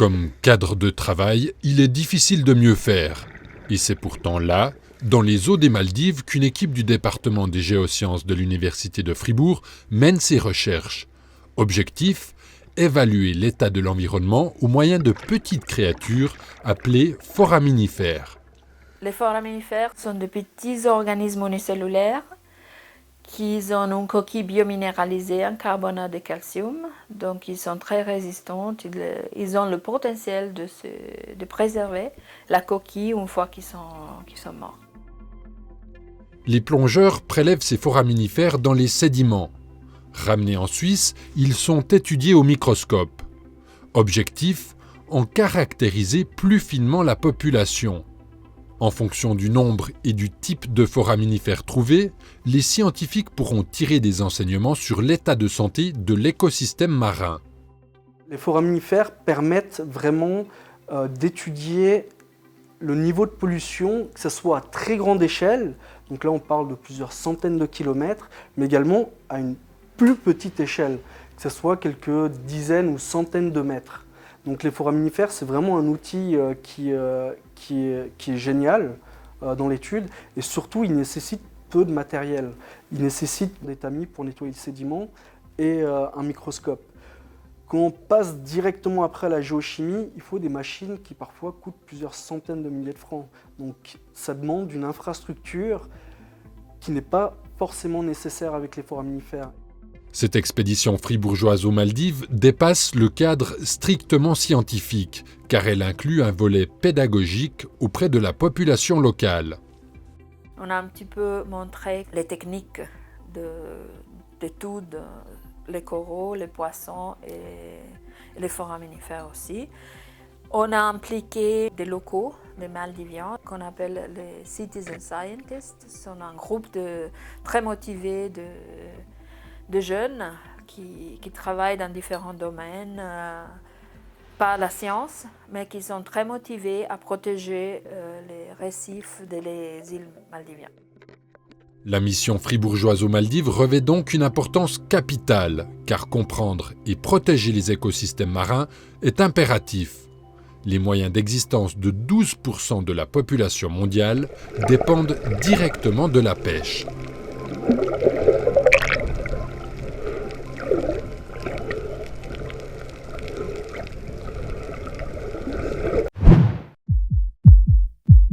Comme cadre de travail, il est difficile de mieux faire. Et c'est pourtant là, dans les eaux des Maldives, qu'une équipe du département des géosciences de l'Université de Fribourg mène ses recherches. Objectif : évaluer l'état de l'environnement au moyen de petites créatures appelées foraminifères. Les foraminifères sont de petits organismes unicellulaires qui ont une coquille biominéralisée en carbonate de calcium. Donc ils sont très résistants, ils ont le potentiel de préserver la coquille une fois qu'ils sont morts. Les plongeurs prélèvent ces foraminifères dans les sédiments. Ramenés en Suisse, ils sont étudiés au microscope. Objectif : en caractériser plus finement la population. En fonction du nombre et du type de foraminifères trouvés, les scientifiques pourront tirer des enseignements sur l'état de santé de l'écosystème marin. Les foraminifères permettent vraiment d'étudier le niveau de pollution, que ce soit à très grande échelle, donc là on parle de plusieurs centaines de kilomètres, mais également à une plus petite échelle, que ce soit quelques dizaines ou centaines de mètres. Donc les foraminifères, c'est vraiment un outil qui est génial dans l'étude, et surtout il nécessite peu de matériel. Il nécessite des tamis pour nettoyer le sédiment et un microscope. Quand on passe directement après à la géochimie, il faut des machines qui parfois coûtent plusieurs centaines de milliers de francs. Donc ça demande une infrastructure qui n'est pas forcément nécessaire avec les foraminifères. Cette expédition fribourgeoise aux Maldives dépasse le cadre strictement scientifique, car elle inclut un volet pédagogique auprès de la population locale. On a un petit peu montré les techniques d'étude, les coraux, les poissons et les foraminifères aussi. On a impliqué des locaux, des Maldiviens, qu'on appelle les citizen scientists. Ce sont un groupe très motivés de jeunes qui travaillent dans différents domaines, pas la science, mais qui sont très motivés à protéger les récifs des îles maldiviennes. La mission fribourgeoise aux Maldives revêt donc une importance capitale, car comprendre et protéger les écosystèmes marins est impératif. Les moyens d'existence de 12% de la population mondiale dépendent directement de la pêche.